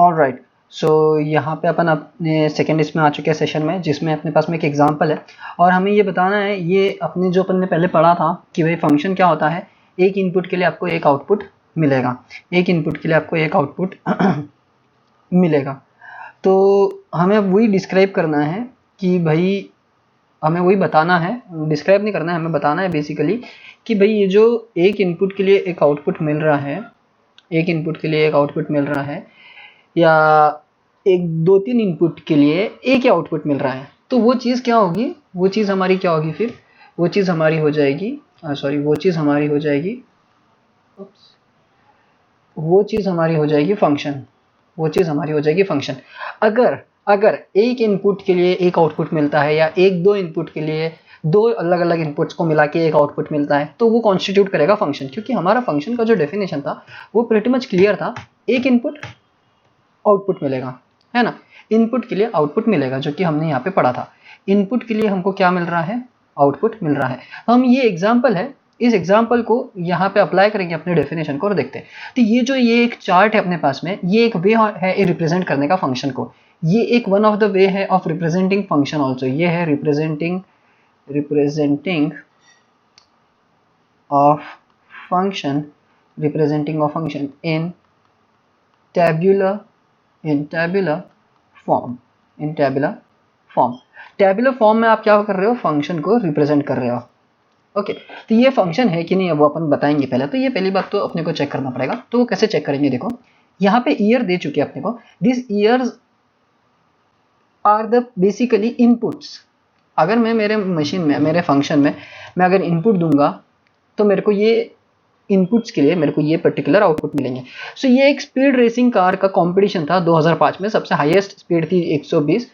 Alright, सो यहाँ पे अपन अपने सेकेंड इसमें आ चुके हैं सेशन में, जिसमें अपने पास में एक एग्जांपल है और हमें ये बताना है, ये अपने जो अपन ने पहले पढ़ा था कि भाई फंक्शन क्या होता है, एक इनपुट के लिए आपको एक आउटपुट मिलेगा, एक इनपुट के लिए आपको एक आउटपुट मिलेगा। तो हमें अब वही डिस्क्राइब करना है कि भाई, हमें वही बताना है, डिस्क्राइब नहीं करना है, हमें बताना है बेसिकली कि भाई ये जो एक इनपुट के लिए एक आउटपुट मिल रहा है, एक इनपुट के लिए एक आउटपुट मिल रहा है, या एक 2-3 इनपुट के लिए एक ही आउटपुट मिल रहा है, तो वो चीज़ क्या होगी, वो चीज़ हमारी क्या होगी फिर, वो चीज़ हमारी हो जाएगी वो चीज़ हमारी हो जाएगी वो चीज़ हमारी हो जाएगी फंक्शन, वो चीज़ हमारी हो जाएगी फंक्शन। अगर अगर एक इनपुट के लिए एक आउटपुट मिलता है, या एक दो इनपुट के लिए दो अलग अलग इनपुट्स को मिला के एक आउटपुट मिलता है, तो वो कॉन्स्टिट्यूट करेगा फंक्शन, क्योंकि हमारा फंक्शन का जो डेफिनेशन था वो प्रीटी मच क्लियर था, एक इनपुट आउटपुट मिलेगा, है ना, इनपुट के लिए आउटपुट मिलेगा, जो कि हमने यहाँ पे पढ़ा था। इनपुट के लिए हमको क्या मिल रहा है, आउटपुट मिल रहा है। हम ये एग्जाम्पल है, इस एग्जाम्पल को यहाँ पे अप्लाई करेंगे अपने डेफिनेशन को और देखते हैं। तो ये एक चार्ट है अपने पास में, ये एक वे है रिप्रेजेंट करने का फंक्शन को, ये एक वन ऑफ द वे है ऑफ रिप्रेजेंटिंग फंक्शन ऑल्सो, ये है representing of function, representing of function in tabular form, in tabular form. Tabular form में आप क्या कर रहे हो, फंक्शन को रिप्रेजेंट कर रहे हो। ओके, तो ये फंक्शन है कि नहीं, अब वो अपन बताएंगे पहले। तो ये पहली बात तो अपने को चेक करना पड़ेगा, तो वो कैसे चेक करेंगे, देखो यहाँ पे ईयर दे चुके हैं अपने को, this years are the basically inputs. अगर मैं मेरे मशीन में, मेरे फंक्शन में मैं अगर इनपुट दूंगा, तो मेरे को ये इनपुट्स के लिए मेरे को ये पर्टिकुलर आउटपुट मिलेंगे। सो ये एक स्पीड रेसिंग कार का कंपटीशन था 2005 में, सबसे हाईएस्ट स्पीड थी 120।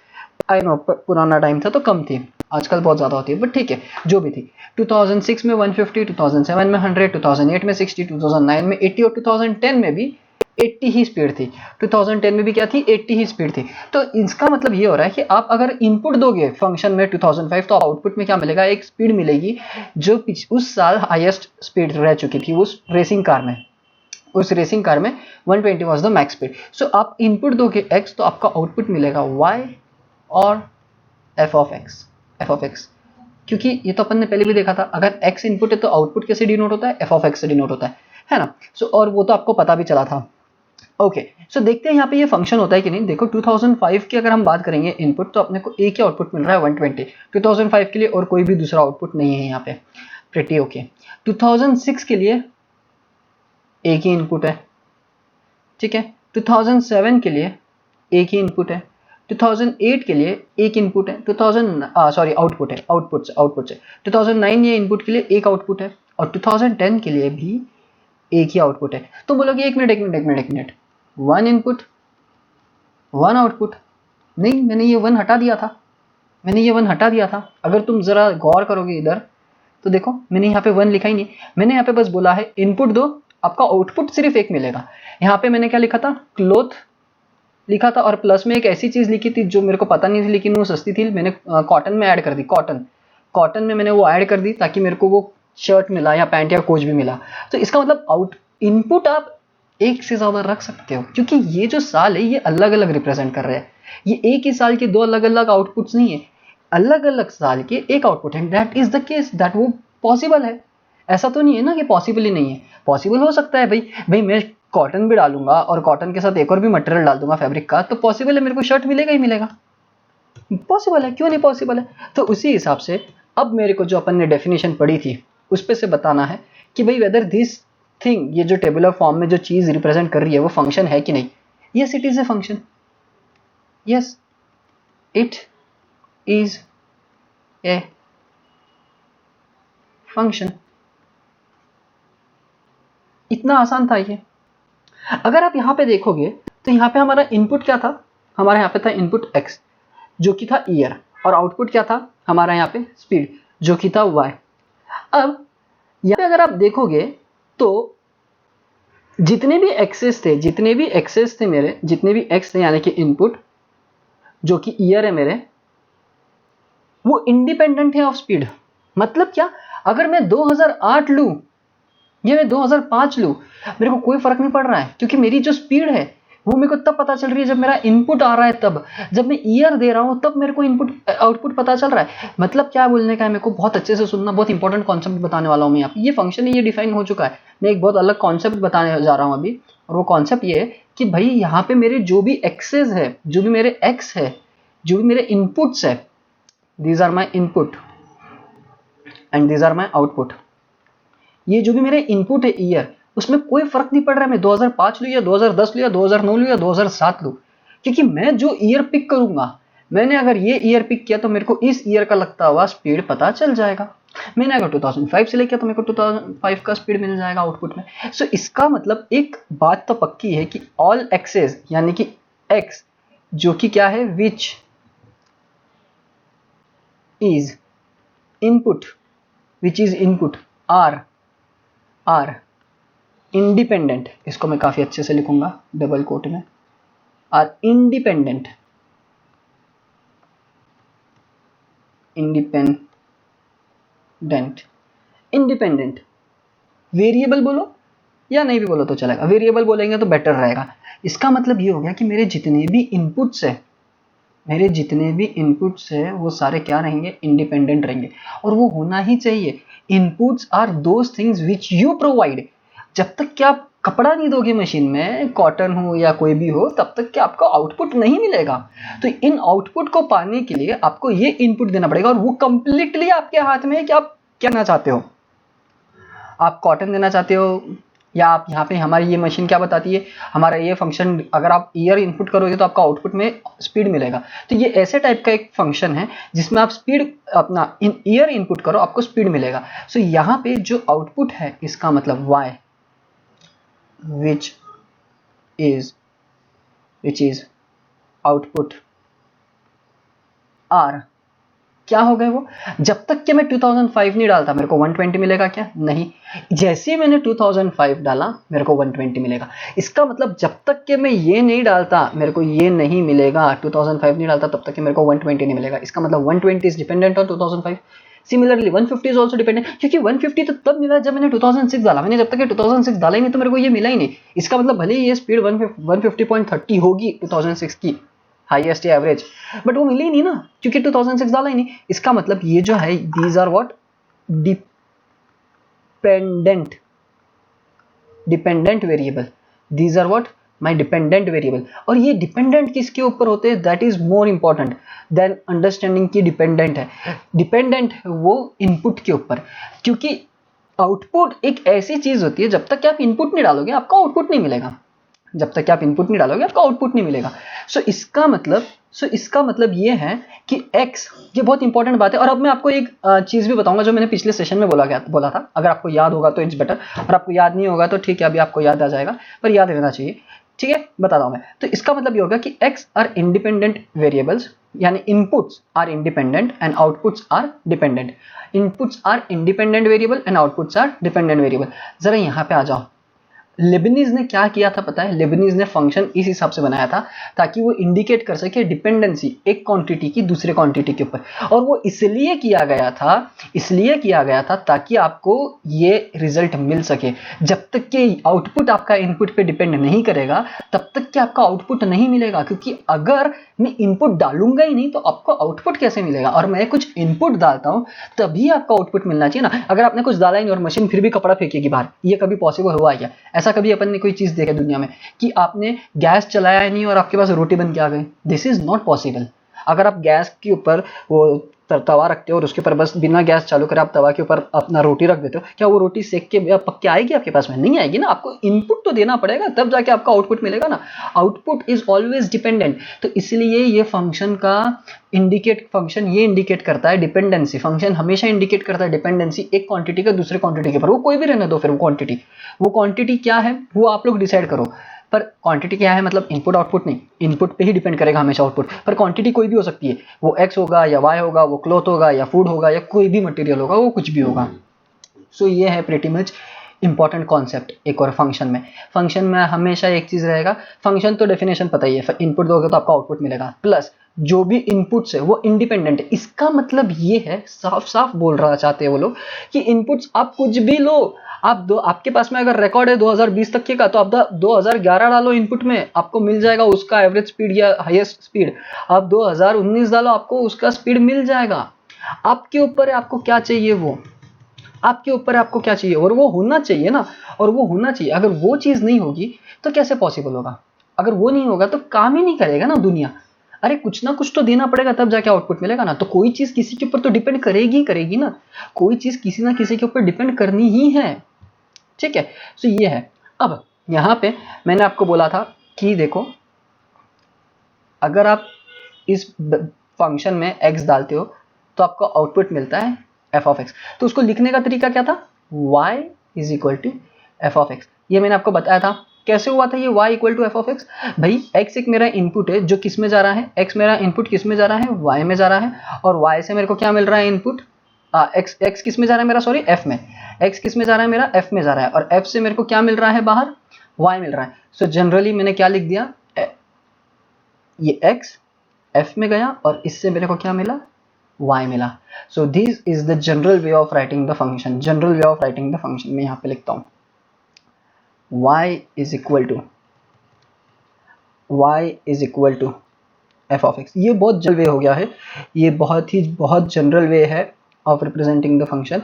आई नो पुराना टाइम था तो कम थी, आजकल बहुत ज़्यादा होती है, बट ठीक है जो भी थी। 2006 में 150, 2007 में 100, 2008 में 60, 2009 में 80 और 2010 में भी 80 ही स्पीड थी। 2010 में भी क्या थी, 80 ही स्पीड थी। तो इसका मतलब ये हो रहा है कि आप अगर इनपुट दोगे फंक्शन में 2005, तो आउटपुट में क्या मिलेगा, एक स्पीड मिलेगी जो उस साल हाईएस्ट स्पीड रह चुकी थी उस रेसिंग कार में। उस रेसिंग कार में 120 वाज द मैक्स स्पीड। सो आप इनपुट दोगे x, तो आपका आउटपुट मिलेगा y और f ऑफ x, क्योंकि ये तो अपन ने पहले भी देखा था, अगर x इनपुट है तो आउटपुट कैसे डिनोट होता है, f ऑफ x से डिनोट होता है ना। सो और वो तो आपको पता भी चला था। ओके, सो देखते हैं यहाँ पे ये फंक्शन होता है कि नहीं। देखो 2005 की अगर हम बात करेंगे इनपुट, तो अपने को एक ही आउटपुट मिल रहा है 120 2005 के लिए, और कोई भी दूसरा आउटपुट नहीं है यहाँ पे। Pretty okay. 2006 के लिए एक ही इनपुट है, ठीक है। 2007 के लिए एक ही इनपुट है। 2008 के लिए एक इनपुट है। आउटपुट है, आउटपुट है। 2009 ये इनपुट के लिए एक आउटपुट है, और 2010 के लिए भी एक ही आउटपुट है। तो बोलोगे एक minute, one input one output, नहीं, मैंने ये वन हटा दिया था। अगर तुम जरा गौर करोगे इधर, तो देखो मैंने यहाँ पे वन लिखा ही नहीं, मैंने यहाँ पे बस बोला है इनपुट दो, आपका आउटपुट सिर्फ एक मिलेगा। यहाँ पे मैंने क्या लिखा था, क्लोथ लिखा था, और प्लस में एक ऐसी चीज लिखी थी जो मेरे को पता नहीं थी, लेकिन वो सस्ती थी, मैंने कॉटन में ऐड कर दी, कॉटन में मैंने वो ऐड कर दी, ताकि मेरे को वो शर्ट मिला या पैंट या कुछ भी मिला। तो इसका मतलब इनपुट आप एक से ज्यादा रख सकते हो, क्योंकि ये जो साल है ये अलग अलग रिप्रेजेंट कर रहे हैं। ये एक ही साल के दो अलग अलग आउटपुट्स नहीं है, अलग अलग साल के एक आउटपुट है। That is the case, that वो पॉसिबल है। ऐसा तो नहीं है ना कि पॉसिबल ही नहीं है, पॉसिबल हो सकता है। भाई मैं कॉटन भी डालूंगा और कॉटन के साथ एक और भी मटेरियल डाल दूंगा फैब्रिक का, तो पॉसिबल है मेरे को शर्ट मिलेगा ही मिलेगा, पॉसिबल है, क्यों नहीं पॉसिबल है। तो उसी हिसाब से अब मेरे को जो अपन ने डेफिनेशन पढ़ी थी उस पे से बताना है कि भाई वेदर दिस थिंग, ये जो टेबुलर फॉर्म में जो चीज रिप्रेजेंट कर रही है वो फंक्शन है कि नहीं। Yes it is a function, yes it is a function. इतना आसान था ये। अगर आप यहाँ पे देखोगे तो यहाँ पे हमारा इनपुट क्या था, हमारे यहाँ पे था इनपुट x जो कि था ईयर, और आउटपुट क्या था हमारा यहाँ पे स्पीड जो कि था y। अब यहाँ पे अगर आप देखोगे तो जितने भी एक्सेस थे मेरे, जितने भी x थे यानी कि इनपुट जो कि ईयर है मेरे, वो इंडिपेंडेंट है ऑफ स्पीड। मतलब क्या, अगर मैं 2008 लूं या मैं 2005 लूं, मेरे को कोई फर्क नहीं पड़ रहा है, क्योंकि मेरी जो स्पीड है वो मेरे को तब पता चल रही है जब मेरा इनपुट आ रहा है, तब जब मैं ईयर दे रहा हूँ तब मेरे को इनपुट आउटपुट पता चल रहा है। मतलब क्या बोलने का है मेरे को, बहुत अच्छे से सुनना, बहुत इंपॉर्टेंट कॉन्सेप्ट बताने वाला हूँ मैं यहाँ पे। ये फंक्शन ये डिफाइन हो चुका है, मैं एक बहुत अलग कॉन्सेप्ट बताने जा रहा हूँ अभी। और वो कॉन्सेप्ट ये है कि भाई यहाँ पे मेरे जो भी एक्सेस है, जो भी मेरे एक्स है, जो भी मेरे इनपुट्स है, these are my input and these are my output. ये जो भी मेरे इनपुट है ईयर, उसमें कोई फर्क नहीं पड़ रहा है मैं 2005 लूँ या 2010 लूँ या 2009 लूँ या 2007 लूँ, क्योंकि मैं जो ईयर पिक करूंगा, मैंने अगर ये ईयर पिक किया तो मेरे को इस ईयर का लगता हुआ स्पीड पता चल जाएगा। मैंने अगर 2005 से लेके तो मेरे को 2005 का स्पीड मिल जाएगा आउटपुट में। सो इसका मतलब एक बात तो पक्की है कि ऑल एक्सेस यानी कि एक्स जो कि क्या है, which is input, which is input are independent, इसको मैं काफी अच्छे से लिखूंगा डबल कोट में, आर इंडिपेंडेंट वेरिएबल बोलो या नहीं भी बोलो तो चलेगा, वेरिएबल बोलेंगे तो बेटर रहेगा। इसका मतलब ये हो गया कि मेरे जितने भी इनपुट्स है, मेरे जितने भी इनपुट्स है वो सारे क्या रहेंगे, इंडिपेंडेंट रहेंगे। और वो होना ही चाहिए। Inputs are those things which you provide. जब तक कि आप कपड़ा नहीं दोगे मशीन में, कॉटन हो या कोई भी हो, तब तक कि आपको आउटपुट नहीं मिलेगा। तो इन आउटपुट को पाने के लिए आपको ये इनपुट देना पड़ेगा, और वो कंप्लीटली आपके हाथ में है कि आप क्या करना चाहते हो। आप कॉटन देना चाहते हो, या आप यहाँ पे हमारी ये मशीन क्या बताती है, हमारा ये फंक्शन अगर आप ईयर इनपुट करोगे तो आपका आउटपुट में स्पीड मिलेगा। तो ये ऐसे टाइप का एक फंक्शन है जिसमें आप स्पीड अपना ईयर इनपुट करो, आपको स्पीड मिलेगा। सो यहाँ पे जो आउटपुट है इसका मतलब y which is output r क्या हो गए वो। जब तक कि मैं 2005 नहीं डालता मेरे को 120 मिलेगा क्या, नहीं। जैसे ही मैंने 2005 डाला मेरे को 120 मिलेगा। इसका मतलब जब तक कि मैं ये नहीं डालता मेरे को ये नहीं मिलेगा, 2005 नहीं डालता तब तक कि मेरे को 120 नहीं मिलेगा। इसका मतलब 120 is dependent on 2005। Similarly 150 is also dependent, क्योंकि 150 तो तब मिला जब मैंने 2006 डाला। मैंने जब तक 2006 डाला ही नहीं तो मेरे को ये मिला ही नहीं। इसका मतलब भले ही ये स्पीड 150.30 होगी 2006 की हाईएस्ट एवरेज, बट वो मिली ही नहीं ना, क्योंकि 2006 डाला ही नहीं। इसका मतलब ये जो है these are what, dependent variable, these are what my dependent variable. और ये डिपेंडेंट किसके ऊपर होते हैं, that is more important than understanding की डिपेंडेंट है। डिपेंडेंट वो इनपुट के ऊपर, क्योंकि आउटपुट एक ऐसी चीज होती है जब तक कि आप इनपुट नहीं डालोगे आपका आउटपुट नहीं मिलेगा। जब तक कि आप इनपुट नहीं डालोगे आपका आउटपुट नहीं मिलेगा। सो इसका मतलब ये है कि x, ये बहुत इंपॉर्टेंट बात है। और अब मैं आपको एक चीज भी बताऊंगा जो मैंने पिछले सेशन में बोला था। अगर आपको याद होगा तो इट्स बेटर, और आपको याद नहीं होगा तो ठीक है, अभी आपको याद आ जाएगा, पर याद रहना चाहिए। ठीक है, बताता हूं मैं। तो इसका मतलब ये होगा कि x आर इंडिपेंडेंट वेरिएबल्स, यानी inputs are independent and outputs are dependent. Inputs are independent variable and outputs are dependent variable. जरा यहाँ पे आ जाओ। लेबनीज ने क्या किया था पता है, लेबनीज ने फंक्शन इस हिसाब से बनाया था ताकि वो इंडिकेट कर सके डिपेंडेंसी एक क्वांटिटी की दूसरे क्वांटिटी के ऊपर। और वो इसलिए किया गया था ताकि आपको ये रिजल्ट मिल सके। जब तक कि आउटपुट आपका इनपुट पे डिपेंड नहीं करेगा तब तक कि आपका आउटपुट नहीं मिलेगा, क्योंकि अगर मैं इनपुट डालूंगा ही नहीं तो आपको आउटपुट कैसे मिलेगा। और मैं कुछ इनपुट डालता हूं तभी आपका आउटपुट मिलना चाहिए ना। अगर आपने कुछ डाला ही नहीं और मशीन फिर भी कपड़ा फेंकेगी बाहर, ये कभी पॉसिबल हुआ क्या? ऐसा कभी अपन ने कोई चीज देखा दुनिया में कि आपने गैस चलाया ही नहीं और आपके पास रोटी बन के आ गई? This is not possible. अगर आप गैस के ऊपर वो तवा रखते हो और उसके ऊपर बस बिना गैस चालू करे आप तवा के ऊपर अपना रोटी रख देते हो, क्या वो रोटी सेक के पक के आएगी आपके पास में? नहीं आएगी ना। आपको इनपुट तो देना पड़ेगा तब जाके आपका आउटपुट मिलेगा ना। Output is always dependent. तो इसलिए ये फंक्शन का फंक्शन ये इंडिकेट करता है डिपेंडेंसी। फंक्शन हमेशा इंडिकेट करता है डिपेंडेंसी एक क्वांटिटी का दूसरे क्वांटिटी के ऊपर। वो कोई भी रहने दो, फिर वो क्वांटिटी क्या है वो आप लोग डिसाइड करो। पर क्वांटिटी क्या है मतलब इनपुट आउटपुट नहीं, इनपुट पे ही डिपेंड करेगा हमेशा आउटपुट। पर क्वांटिटी कोई भी हो सकती है, वो एक्स होगा या वाई होगा, वो क्लॉथ होगा या फूड होगा या कोई भी मटेरियल होगा, वो कुछ भी होगा। सो ये है प्रीटी मच इंपॉर्टेंट कॉन्सेप्ट एक और फंक्शन में हमेशा एक चीज रहेगा, फंक्शन तो डेफिनेशन पता ही है, इनपुट दोगे तो आपको आउटपुट मिलेगा, प्लस जो भी इनपुट्स है वो इंडिपेंडेंट है। इसका मतलब ये है, साफ साफ बोल रहा चाहते हैं वो लोग कि इनपुट्स आप कुछ भी लो, आपके पास में अगर रिकॉर्ड है 2020 तक के का, तो आप 2011 डालो इनपुट में, आपको मिल जाएगा उसका एवरेज स्पीड या हाईएस्ट स्पीड। आप 2019 डालो, आपको उसका स्पीड मिल जाएगा। आपके ऊपर है आपको क्या चाहिए, वो आपके ऊपर है आपको क्या चाहिए, और वो होना चाहिए ना, और वो होना चाहिए। अगर वो चीज नहीं होगी तो कैसे पॉसिबल होगा, अगर वो नहीं होगा तो काम ही नहीं करेगा ना दुनिया। अरे कुछ ना कुछ तो देना पड़ेगा तब जाके आउटपुट मिलेगा ना, तो कोई चीज किसी के ऊपर तो डिपेंड करेगी ना, कोई चीज किसी ना किसी के ऊपर डिपेंड करनी ही है, ठीक है। तो ये है। अब यहां पे मैंने आपको बोला था कि देखो, अगर आप इस फंक्शन में x डालते हो तो आपको आउटपुट मिलता है f ऑफ x। तो उसको लिखने का तरीका क्या था, y is equal to F of X. ये मैंने आपको बताया था कैसे हुआ था ये y equal to F of X. भाई x एक मेरा इनपुट है जो किस में जा रहा है, x मेरा इनपुट किस में जा रहा है, y में जा रहा है, और y से मेरे को क्या मिल रहा है इनपुट, x किस में जा रहा है मेरा, सॉरी f में, x किस में जा रहा है मेरा, f में जा रहा है, और f से मेरे को क्या मिल रहा है बाहर, y मिल रहा है। सो जनरली मैंने क्या लिख दिया, ये x f में गया और इससे मेरे को क्या मिला, y मिला। So this is the general way of writing the function, general way of writing the function. मैं यहाँ पे लिखता हूँ y is equal to F of X. ये बहुत जनरल वे हो गया है, ये बहुत जनरल वे है ऑफ रिप्रेजेंटिंग द फंक्शन,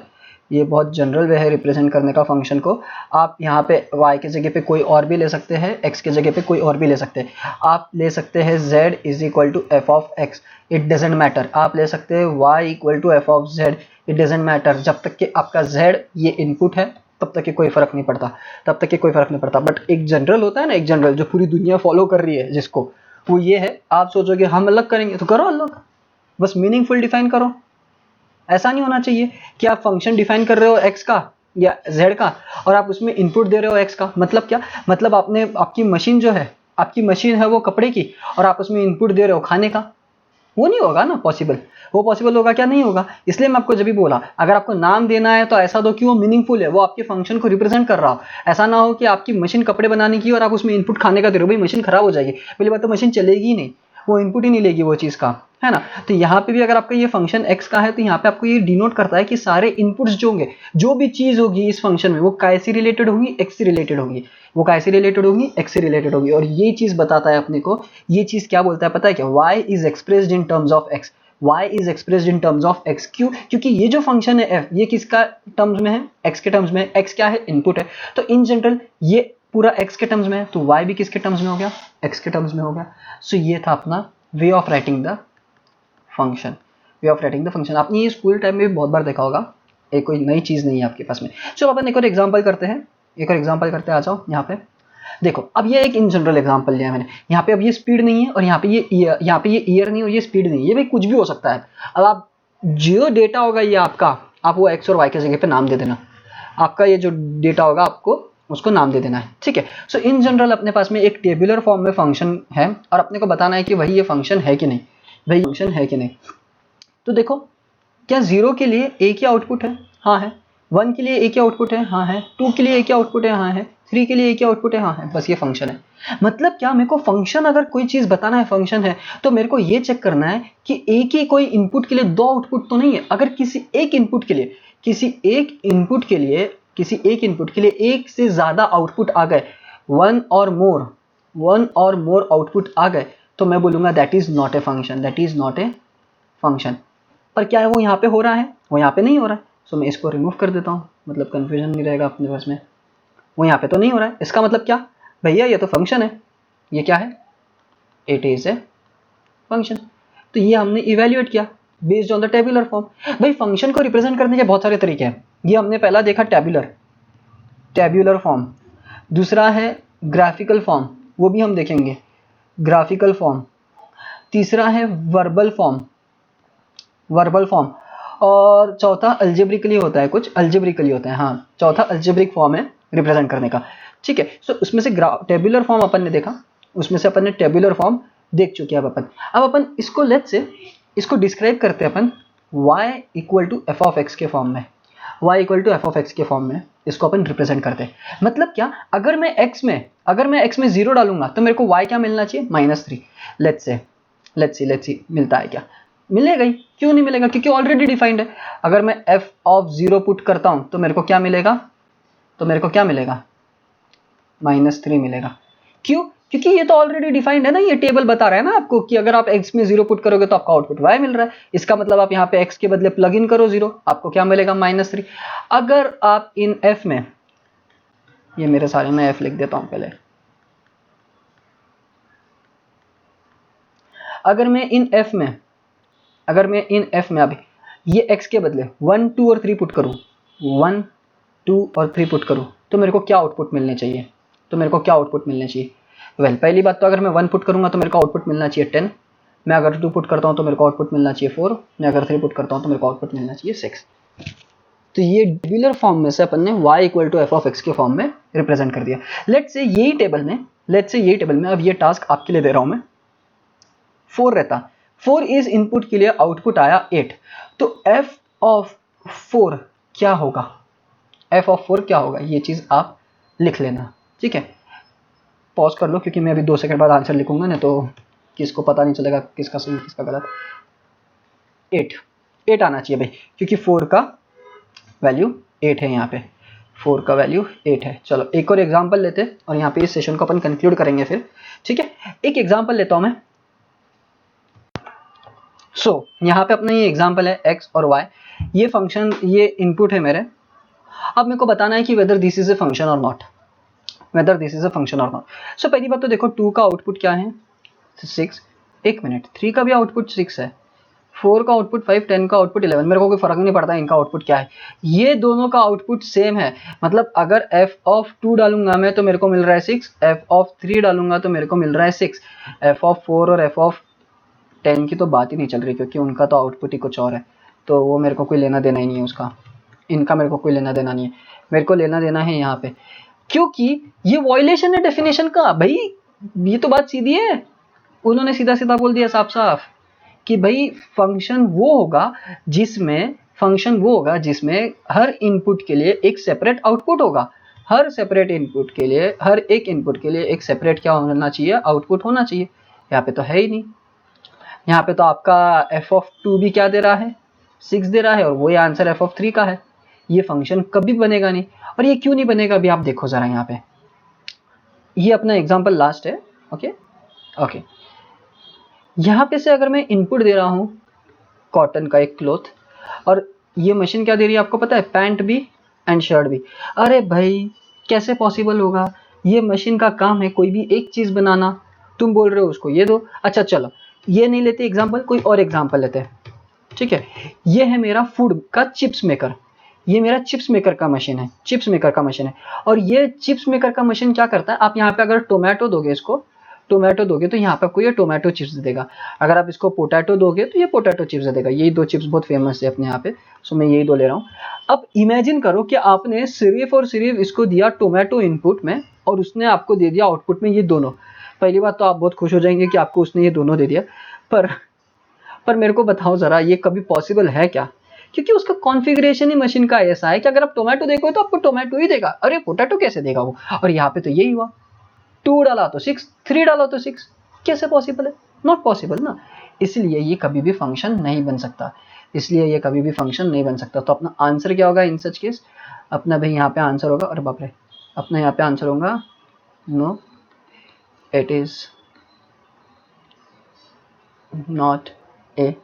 ये बहुत जनरल वे है रिप्रेजेंट करने का फंक्शन को। आप यहाँ पे y के जगह पे कोई और भी ले सकते हैं, x के जगह पे कोई और भी ले सकते हैं। आप ले सकते हैं z is equal to F of X, it doesn't matter. आप ले सकते हैं y equal to F of z, it doesn't matter. जब तक कि आपका z ये इनपुट है तब तक कि कोई फर्क नहीं पड़ता, तब तक कि कोई फर्क नहीं पड़ता। बट एक जनरल होता है ना, एक जनरल जो पूरी दुनिया फॉलो कर रही है जिसको, वो ये है। आप सोचोगे हम अलग करेंगे तो करो अलग, बस मीनिंगफुल डिफाइन करो। ऐसा नहीं होना चाहिए कि आप फंक्शन डिफाइन कर रहे हो x का या z का और आप उसमें इनपुट दे रहे हो x का। मतलब क्या, मतलब आपने आपकी मशीन जो है, आपकी मशीन है वो कपड़े की, और आप उसमें इनपुट दे रहे हो खाने का। वो नहीं होगा ना पॉसिबल। वो पॉसिबल होगा क्या, नहीं होगा। इसलिए मैं आपको जब भी बोला अगर आपको नाम देना है तो ऐसा दो कि वो मीनिंगफुल है, वो आपके फंक्शन को रिप्रेजेंट कर रहा हो। ऐसा ना हो कि आपकी मशीन कपड़े बनाने की और आप उसमें इनपुट खाने का दे रहे हो, भाई मशीन खराब हो जाएगी। पहली बात तो मशीन चलेगी ही नहीं, वो इनपुट ही नहीं लेगी वो चीज़ का, है ना। तो यहाँ पे भी अगर आपका ये फंक्शन x का है तो यहाँ पे आपको ये डिनोट करता है कि सारे इनपुट्स जो होंगे, जो भी चीज़ होगी इस फंक्शन में, वो कैसे रिलेटेड होगी, x से रिलेटेड होगी, वो कैसे रिलेटेड होगी, x से रिलेटेड होगी। और ये चीज़ बताता है अपने को, ये चीज़ क्या बोलता है पता है क्या, y is expressed in terms of x, y is expressed in terms of x। क्यों, क्योंकि ये जो फंक्शन है f, ये किसका टर्म्स में है, x के टर्म्स में। x क्या है, इनपुट है। तो इन जनरल ये पूरा x के टर्म्स में है, तो y भी किसके टर्म्स में हो गया, x के टर्म्स में हो गया। सो ये था अपना वे of writing the function, way of writing the function. आपने ये स्कूल टाइम में भी बहुत बार देखा होगा, एक कोई नई चीज़ नहीं है आपके पास में। चलो अपन एक और एग्जांपल करते हैं, एक और एग्जांपल करते हैं। आ जाओ यहाँ पे देखो। अब ये एक इन जनरल एग्जांपल लिया मैंने। यहाँ पे अब ये स्पीड नहीं है और यहाँ पे ये ईयर नहीं और ये स्पीड नहीं है, ये भाई कुछ भी हो सकता है। अब आप जो डेटा होगा ये आपका, आप वो एक्स और वाई के जगह पे नाम दे देना। आपका ये जो डेटा होगा आपको उसको नाम दे देना है, ठीक है। सो इन जनरल अपने पास में एक टेबुलर फॉर्म में फंक्शन है और अपने को बताना है कि भाई ये फंक्शन है कि नहीं, भाई फंक्शन है कि नहीं। तो देखो, क्या 0 के लिए एक ही आउटपुट है, हाँ है। 1 के लिए एक ही आउटपुट है, हाँ है। 2 के लिए एक ही आउटपुट है, हाँ है। 3 के लिए एक ही आउटपुट है, हाँ है। बस ये फंक्शन है। मतलब क्या, मेरे को फंक्शन, अगर कोई चीज बताना है फंक्शन है, तो मेरे को ये चेक करना है कि एक ही कोई इनपुट के लिए 2 आउटपुट तो नहीं है। अगर किसी एक इनपुट के लिए एक से ज्यादा आउटपुट आ गए, वन और मोर आउटपुट आ गए, तो मैं बोलूंगा that is not a function, पर क्या है वो यहाँ पे हो रहा है, वो यहाँ पे नहीं हो रहा है। सो मैं इसको रिमूव कर देता हूँ, मतलब कंफ्यूजन नहीं रहेगा अपने पास में। वो यहाँ पे तो नहीं हो रहा है, इसका मतलब क्या, भैया ये तो फंक्शन है। ये क्या है, इट इज ए फंक्शन। तो ये हमने इवेल्युएट किया based on the tabular form. भाई फंक्शन को रिप्रेजेंट करने के बहुत सारे तरीके हैं। ये हमने पहला देखा टेबुलर फॉर्म, दूसरा है ग्राफिकल फॉर्म, वो भी हम देखेंगे ग्राफिकल फॉर्म। तीसरा है वर्बल फॉर्म, और चौथा अल्जेब्रिकली होता है, कुछ अल्जेब्रिकली होता है, हाँ चौथा अल्जेब्रिक फॉर्म है रिप्रेजेंट करने का, ठीक है। सो उसमें से टेबुलर फॉर्म अपन ने देखा, उसमें से अपन ने टेबुलर फॉर्म देख चुके हैं। अब अपन इसको लेट्स से इसको डिस्क्राइब करते हैं अपन y equal to F of X के फॉर्म में। y equal to F of X के फॉर्म में इसको अपन रिप्रेजेंट करते हैं। मतलब क्या, अगर मैं x में 0 डालूंगा तो मेरे को y क्या मिलना चाहिए, -3। लेट्स सी मिलता है क्या, मिलेगा ही, क्यों नहीं मिलेगा, क्योंकि ऑलरेडी डिफाइंड है। अगर मैं f ऑफ 0 पुट करता हूं तो मेरे को क्या मिलेगा, -3 मिलेगा। क्यों, क्योंकि ये तो ऑलरेडी डिफाइंड है ना, ये टेबल बता रहा है ना आपको कि अगर आप x में 0 पुट करोगे तो आपका आउटपुट y मिल रहा है। इसका मतलब आप यहाँ पे x के बदले प्लग इन करो 0, आपको क्या मिलेगा, -3। अगर आप इन f में, ये मेरे सारे में f लिख देता हूं पहले, अगर मैं इन f में अभी ये x के बदले 1 2 और 3 पुट करूं, 1 2 और 3 पुट करूं तो मेरे को क्या आउटपुट मिलने चाहिए, पहली बात तो अगर मैं 1 पुट करूंगा तो मेरे को आउटपुट मिलना चाहिए 10, मैं अगर 2 पुट करता हूं तो मेरे को आउटपुट मिलना चाहिए 4, मैं अगर 3 पुट करता हूं तो मेरे को आउटपुट मिलना चाहिए 6। तो ये टेबुलर फॉर्म में से अपन ने y equal to F of X के फॉर्म में रिप्रेजेंट कर दिया। लेट्स से यही टेबल में अब ये टास्क आपके लिए दे रहा हूं मैं, 4 रहता, 4 इज इनपुट के लिए आउटपुट आया 8, तो f ऑफ 4 क्या होगा, ये चीज आप लिख लेना, ठीक है। पॉज कर लो क्योंकि मैं अभी 2 सेकंड बाद आंसर लिखूंगा ना, तो किसको पता नहीं चलेगा किसका सही किसका गलत। 8 आना चाहिए भाई, क्योंकि 4 का वैल्यू 8 है, यहाँ पे 4 का वैल्यू 8 है। चलो एक और एग्जांपल लेते हैं और यहाँ पे इस सेशन को अपन कंक्लूड करेंगे फिर, ठीक है। एक एग्जांपल लेता हूं मैं। यहाँ पे अपना ये एग्जांपल है x और y, ये फंक्शन, ये इनपुट है मेरे। अब मेरे को बताना है कि whether this is a function और नॉट, सो पहली बात तो देखो 2 का आउटपुट क्या है, 6, 1 मिनट, 3 का भी आउटपुट 6 है, 4 का आउटपुट 5, 10 का आउटपुट 11, मेरे को कोई फर्क नहीं पड़ता इनका आउटपुट क्या है, ये दोनों का आउटपुट सेम है। मतलब अगर f ऑफ 2 डालूंगा मैं तो मेरे को मिल रहा है 6, f ऑफ 3 डालूंगा तो मेरे को मिल रहा है 6, f ऑफ 4 और f ऑफ 10 की तो बात ही नहीं चल रही, क्योंकि उनका तो आउटपुट ही कुछ और है, तो वो मेरे को कोई लेना देना ही नहीं है उसका, इनका मेरे को कोई लेना देना नहीं है, मेरे को लेना देना है यहाँ पे, क्योंकि ये वायलेशन है डेफिनेशन का। भाई ये तो बात सीधी है, उन्होंने सीधा सीधा बोल दिया साफ साफ कि भाई फंक्शन वो होगा जिसमें हर इनपुट के लिए एक सेपरेट आउटपुट होगा, हर एक इनपुट के लिए एक सेपरेट क्या होना चाहिए, आउटपुट होना चाहिए। यहाँ पे तो है ही नहीं, यहाँ पे तो आपका f ऑफ 2 भी क्या दे रहा है, 6 दे रहा है, और वही आंसर f ऑफ 3 का है। ये फंक्शन कभी बनेगा नहीं, और ये क्यों नहीं बनेगा अभी आप देखो जरा। यहाँ पे ये अपना एग्जांपल लास्ट है, ओके। यहाँ पे से अगर मैं इनपुट दे रहा हूँ कॉटन का एक क्लॉथ, और ये मशीन क्या दे रही है आपको पता है, पैंट भी एंड शर्ट भी। अरे भाई कैसे पॉसिबल होगा, ये मशीन का काम है कोई भी एक चीज बनाना, तुम बोल रहे हो उसको ये दो। अच्छा चलो ये नहीं लेते एग्जाम्पल, कोई और एग्जाम्पल लेते हैं, ठीक है। ये है मेरा फूड का चिप्स मेकर, ये मेरा चिप्स मेकर का मशीन है, और ये चिप्स मेकर का मशीन क्या करता है, आप यहाँ पे अगर टोमेटो दोगे तो यहाँ पे आपको ये टोमेटो चिप्स देगा, अगर आप इसको पोटैटो दोगे तो ये पोटैटो चिप्स देगा। यही 2 चिप्स बहुत फेमस है अपने यहाँ पे, सो मैं यही 2 ले रहा हूँ। अब इमेजिन करो कि आपने सिर्फ और सिर्फ इसको दिया टोमेटो इनपुट में, और उसने आपको दे दिया आउटपुट में ये दोनों। पहली बात तो आप बहुत खुश हो जाएंगे कि आपको उसने ये दोनों दे दिया, पर मेरे को बताओ जरा ये कभी पॉसिबल है क्या, क्योंकि उसका कॉन्फ़िगरेशन ही मशीन का ऐसा है कि अगर आप टोमेटो देखो तो आपको टोमेटो ही देगा, अरे पोटैटो कैसे देगा वो। और यहाँ पे तो यही हुआ, 2 डाला तो 6, 3 डाला तो 6, कैसे पॉसिबल है, नॉट पॉसिबल ना। इसलिए ये कभी भी फंक्शन नहीं बन सकता, तो अपना आंसर क्या होगा इन सच केस, अपना भाई यहाँ पे आंसर होगा, अरे बाप रे, अपना यहाँ पे आंसर होगा no, it is not a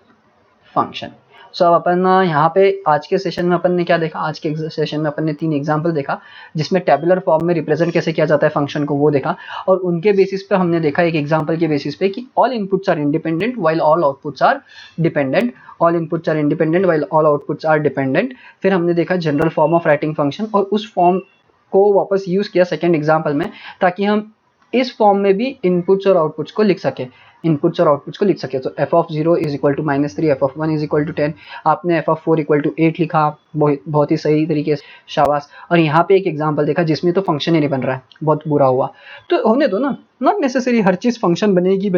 function. So अब अपन यहाँ पे आज के सेशन में अपन ने क्या देखा, आज के सेशन में अपन ने 3 एग्जांपल देखा जिसमें टेबुलर फॉर्म में रिप्रेजेंट कैसे किया जाता है फंक्शन को, वो देखा। और उनके बेसिस पे हमने देखा एक एग्जांपल के बेसिस पे कि all inputs are independent while all outputs are dependent, फिर हमने देखा general form of writing function, और उस फॉर्म को वापस यूज किया सेकेंड एग्जाम्पल में, ताकि हम इस फॉर्म में भी इनपुट्स और आउटपुट्स को लिख सके, तो f of 0 is equal to -3, f of 1 is equal to 10, आपने f ऑफ 4 इक्वल टू 8 लिखा, बहुत ही सही तरीके से, शाबाश। और यहाँ पे एक एग्जांपल देखा जिसमें तो फंक्शन ही नहीं बन रहा है, बहुत बुरा हुआ। तो होने दो ना, not necessary her cheese function बनेगी,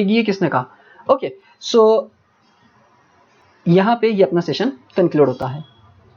ये किसने कहा। ओके सो यहाँ पे ये अपना सेशन कंक्लूड होता है।